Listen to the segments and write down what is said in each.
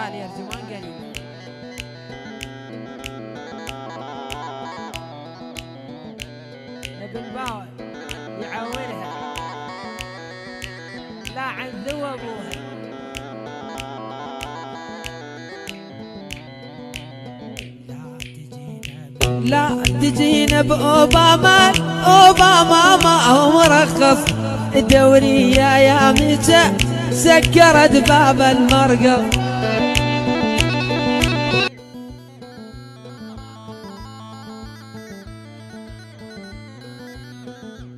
غالي ارجمان قليل. ابن باوع يعولها لا عن ذو ابوها. لا تجينا بأوباما، أوباما ما هو مرخص. الدورية يا متى سكرت باب المرقص.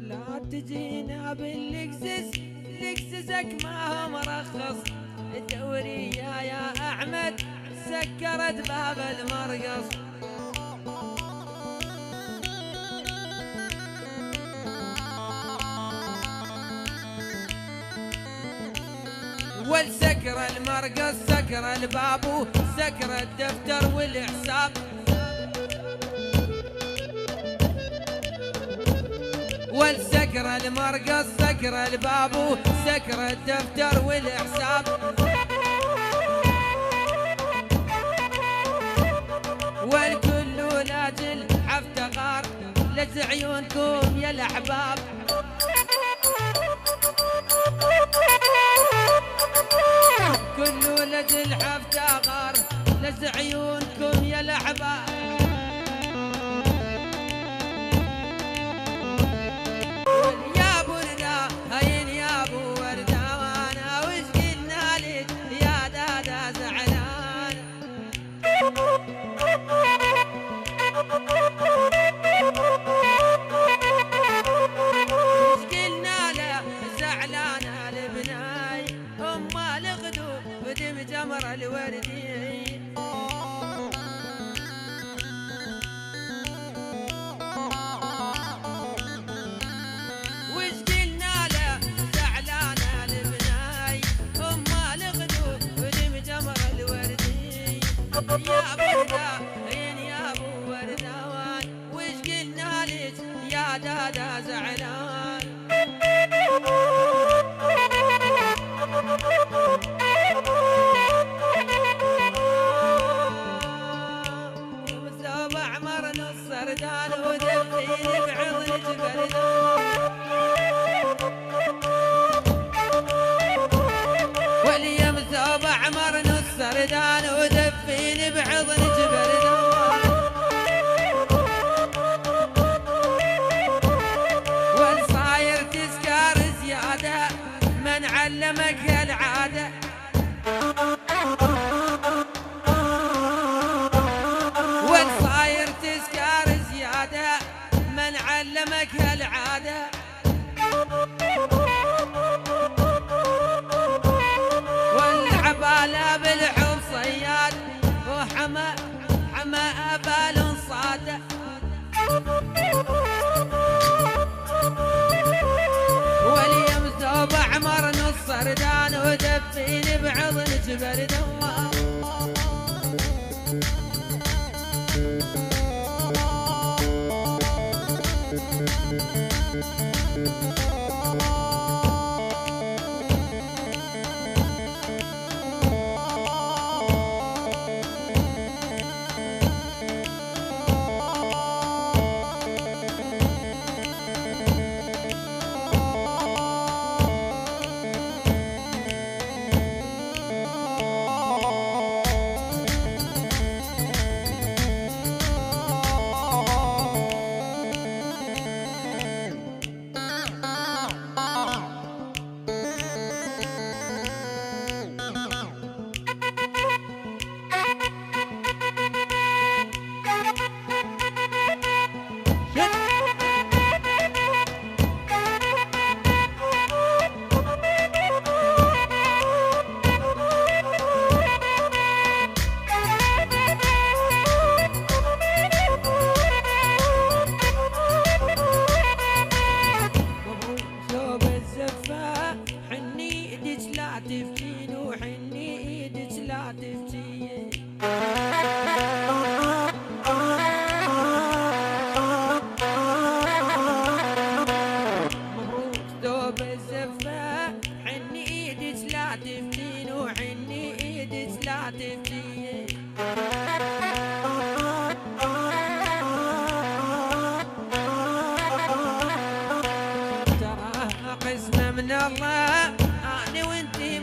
لا تجينا باللكسس، لكسسك ما هو مرخص. الدورية يا أحمد سكرت باب المرقص. والسكر المرقص سكر البابو سكر الدفتر والحساب. والسكر المرقص سكر البابو سكر الدفتر والحساب. والكل لاجل حفتقار لز عيونكم يا الاحباب. كل لجل حفتقار لز عيونكم يا الاحباب. يا ابو ورده هين يا ابو ورده وانا وش قلنا لك يا دادا زعلان. وش قلنا له زعلانه لبناي ام الغدو بدم جمر الوردي. وش قلنا له زعلانه لبناي ام الغدو بدم جمر الوردي. يا ابو ورده يا ابو وردوان وش قلنا لك يا دادا زعلان. وثوب احمر نص سردان ودفيني بعضن جبردان. واليوم ثوب احمر نص سردان ودفيني بعضن جبردان. والصاير تسكر زياده من علمك العاده. والصاير تسكر زياده من علمك العاده. والعباله بالحب صياد وحما ابال صاده. واليوم ثوب احمر نص سردان ودفيني بعضن جبردان. مبروك ثوب الزفة حني ايدك لا تفتين وحني ايدك لا تبكي. ترى قسمة من الله أنا وانتي